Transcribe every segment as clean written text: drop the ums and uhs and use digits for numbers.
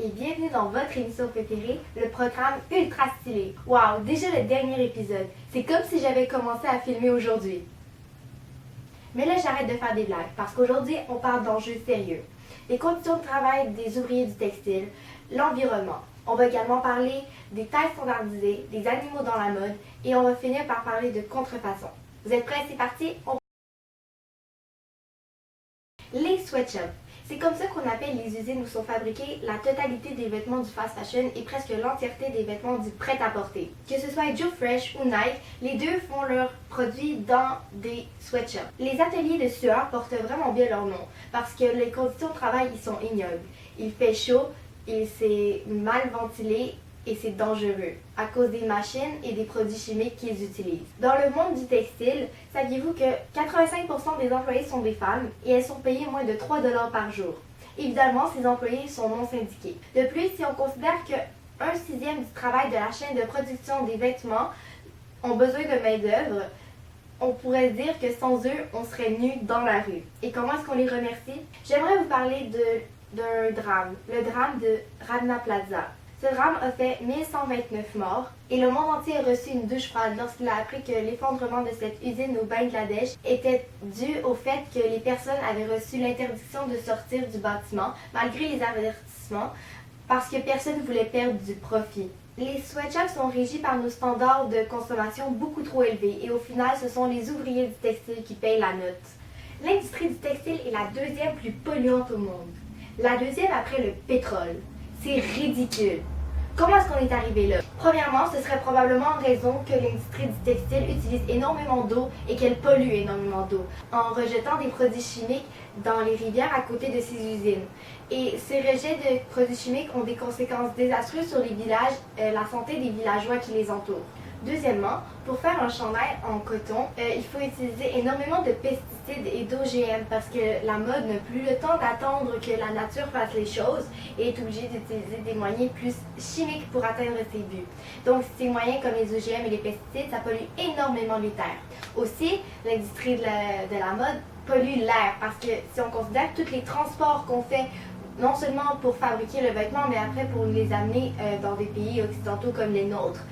et bienvenue dans votre émission préférée, le programme Ultra Stylé. Wow, déjà le dernier épisode. C'est comme si j'avais commencé à filmer aujourd'hui. Mais là, j'arrête de faire des blagues parce qu'aujourd'hui, on parle d'enjeux sérieux. Les conditions de travail des ouvriers du textile, l'environnement. On va également parler des tailles standardisées, des animaux dans la mode et on va finir par parler de contrefaçon. Vous êtes prêts? C'est parti? Les sweatshops. C'est comme ça qu'on appelle les usines où sont fabriqués la totalité des vêtements du fast fashion et presque l'entièreté des vêtements du prêt-à-porter. Que ce soit Joe Fresh ou Nike, les deux font leurs produits dans des sweatshops. Les ateliers de sueur portent vraiment bien leur nom parce que les conditions de travail y sont ignobles. Il fait chaud, et c'est mal ventilé et c'est dangereux à cause des machines et des produits chimiques qu'ils utilisent. Dans le monde du textile, saviez-vous que 85% des employés sont des femmes et elles sont payées moins de 3 $ par jour? Évidemment, ces employés sont non syndiqués. De plus, si on considère que 1/6 du travail de la chaîne de production des vêtements ont besoin de main-d'œuvre, on pourrait dire que sans eux, on serait nus dans la rue. Et comment est-ce qu'on les remercie? J'aimerais vous parler d'un drame, le drame de Rana Plaza. Ce drame a fait 1129 morts et le monde entier a reçu une douche froide lorsqu'il a appris que l'effondrement de cette usine au Bangladesh était dû au fait que les personnes avaient reçu l'interdiction de sortir du bâtiment malgré les avertissements parce que personne ne voulait perdre du profit. Les sweatshops sont régis par nos standards de consommation beaucoup trop élevés et au final, ce sont les ouvriers du textile qui payent la note. L'industrie du textile est la deuxième plus polluante au monde. La deuxième après le pétrole. C'est ridicule. Comment est-ce qu'on est arrivé là? Premièrement, ce serait probablement en raison que l'industrie du textile utilise énormément d'eau et qu'elle pollue énormément d'eau en rejetant des produits chimiques dans les rivières à côté de ces usines. Et ces rejets de produits chimiques ont des conséquences désastreuses sur les villages, la santé des villageois qui les entourent. Deuxièmement, pour faire un chandail en coton, il faut utiliser énormément de pesticides et d'OGM parce que la mode n'a plus le temps d'attendre que la nature fasse les choses et est obligée d'utiliser des moyens plus chimiques pour atteindre ses buts. Donc ces moyens comme les OGM et les pesticides, ça pollue énormément les terres. Aussi, l'industrie de la mode pollue l'air parce que si on considère tous les transports qu'on fait non seulement pour fabriquer le vêtement, mais après pour les amener dans des pays occidentaux comme les nôtres,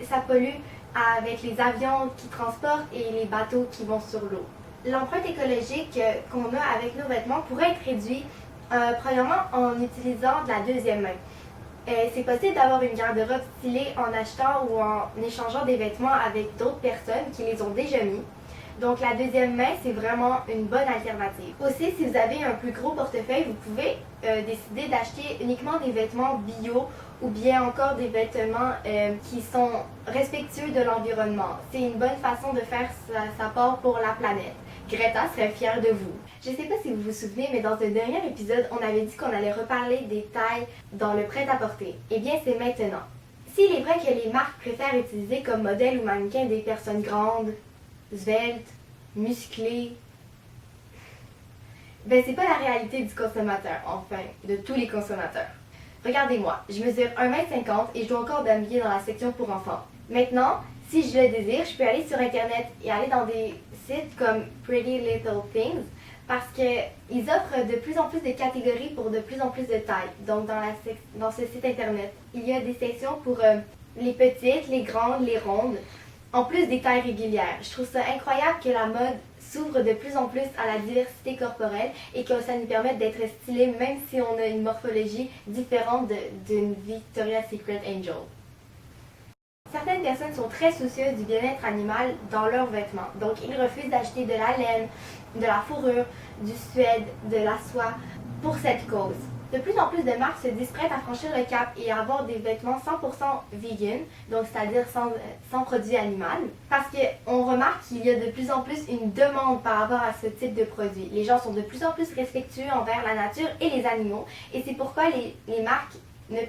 ça pollue avec les avions qui transportent et les bateaux qui vont sur l'eau. L'empreinte écologique qu'on a avec nos vêtements pourrait être réduite premièrement en utilisant de la deuxième main. C'est possible d'avoir une garde-robe stylée en achetant ou en échangeant des vêtements avec d'autres personnes qui les ont déjà mis. Donc la deuxième main, c'est vraiment une bonne alternative. Aussi, si vous avez un plus gros portefeuille, vous pouvez décider d'acheter uniquement des vêtements bio ou bien encore des vêtements qui sont respectueux de l'environnement. C'est une bonne façon de faire sa part pour la planète. Greta serait fière de vous. Je ne sais pas si vous vous souvenez, mais dans un dernier épisode, on avait dit qu'on allait reparler des tailles dans le prêt-à-porter. Eh bien, c'est maintenant. S'il est vrai que les marques préfèrent utiliser comme modèle ou mannequin des personnes grandes, sveltes, musclées, ben c'est pas la réalité du consommateur, enfin, de tous les consommateurs. Regardez-moi, je mesure 1,50 m et je dois encore m'habiller dans la section pour enfants. Maintenant, si je le désire, je peux aller sur internet et aller dans des sites comme Pretty Little Things parce qu'ils offrent de plus en plus de catégories pour de plus en plus de tailles. Donc dans ce site internet, il y a des sections pour les petites, les grandes, les rondes, en plus des tailles régulières. Je trouve ça incroyable que la mode s'ouvre de plus en plus à la diversité corporelle et que ça nous permette d'être stylés même si on a une morphologie différente d'une Victoria's Secret Angel. Certaines personnes sont très soucieuses du bien-être animal dans leurs vêtements, donc ils refusent d'acheter de la laine, de la fourrure, du suède, de la soie pour cette cause. De plus en plus de marques se disent prêtes à franchir le cap et à avoir des vêtements 100% vegan, donc c'est-à-dire sans produits animaux, parce qu'on remarque qu'il y a de plus en plus une demande par rapport à ce type de produit. Les gens sont de plus en plus respectueux envers la nature et les animaux, et c'est pourquoi les marques ne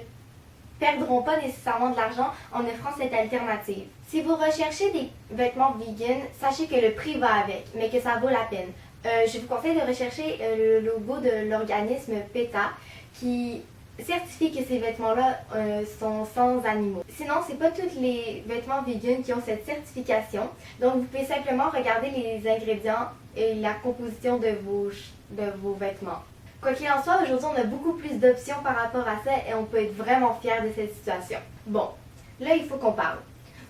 perdront pas nécessairement de l'argent en offrant cette alternative. Si vous recherchez des vêtements vegan, sachez que le prix va avec, mais que ça vaut la peine. Je vous conseille de rechercher le logo de l'organisme PETA qui certifie que ces vêtements-là sont sans animaux. Sinon, c'est pas tous les vêtements vegan qui ont cette certification. Donc, vous pouvez simplement regarder les ingrédients et la composition de vos vêtements. Quoi qu'il en soit, aujourd'hui on a beaucoup plus d'options par rapport à ça et on peut être vraiment fiers de cette situation. Bon, là il faut qu'on parle.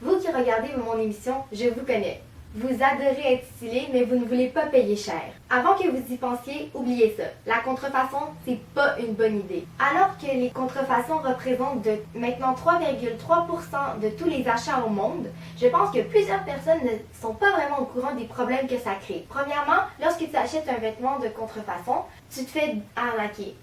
Vous qui regardez mon émission, je vous connais. Vous adorez être stylé, mais vous ne voulez pas payer cher. Avant que vous y pensiez, oubliez ça. La contrefaçon, c'est pas une bonne idée. Alors que les contrefaçons représentent maintenant 3,3% de tous les achats au monde, je pense que plusieurs personnes ne sont pas vraiment au courant des problèmes que ça crée. Premièrement, lorsque tu achètes un vêtement de contrefaçon, tu te fais arnaquer.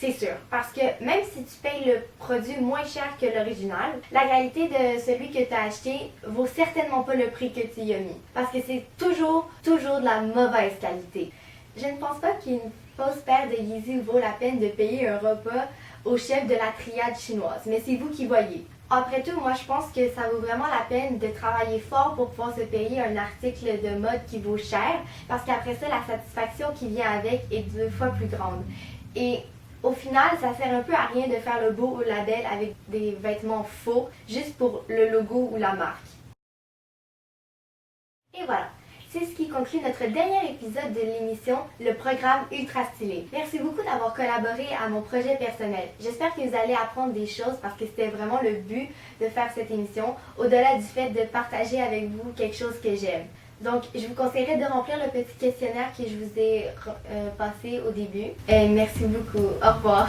C'est sûr, parce que même si tu payes le produit moins cher que l'original, la qualité de celui que tu as acheté vaut certainement pas le prix que tu y as mis. Parce que c'est toujours de la mauvaise qualité. Je ne pense pas qu'une fausse paire de Yeezy vaut la peine de payer un repas au chef de la triade chinoise, mais c'est vous qui voyez. Après tout, moi je pense que ça vaut vraiment la peine de travailler fort pour pouvoir se payer un article de mode qui vaut cher, parce qu'après ça, la satisfaction qui vient avec est 2 fois plus grande. Et au final, ça sert un peu à rien de faire le beau label avec des vêtements faux juste pour le logo ou la marque. Et voilà, c'est ce qui conclut notre dernier épisode de l'émission Le Programme Ultra Stylé. Merci beaucoup d'avoir collaboré à mon projet personnel. J'espère que vous allez apprendre des choses parce que c'était vraiment le but de faire cette émission, au-delà du fait de partager avec vous quelque chose que j'aime. Donc, je vous conseillerais de remplir le petit questionnaire que je vous ai passé au début. Et merci beaucoup. Au revoir.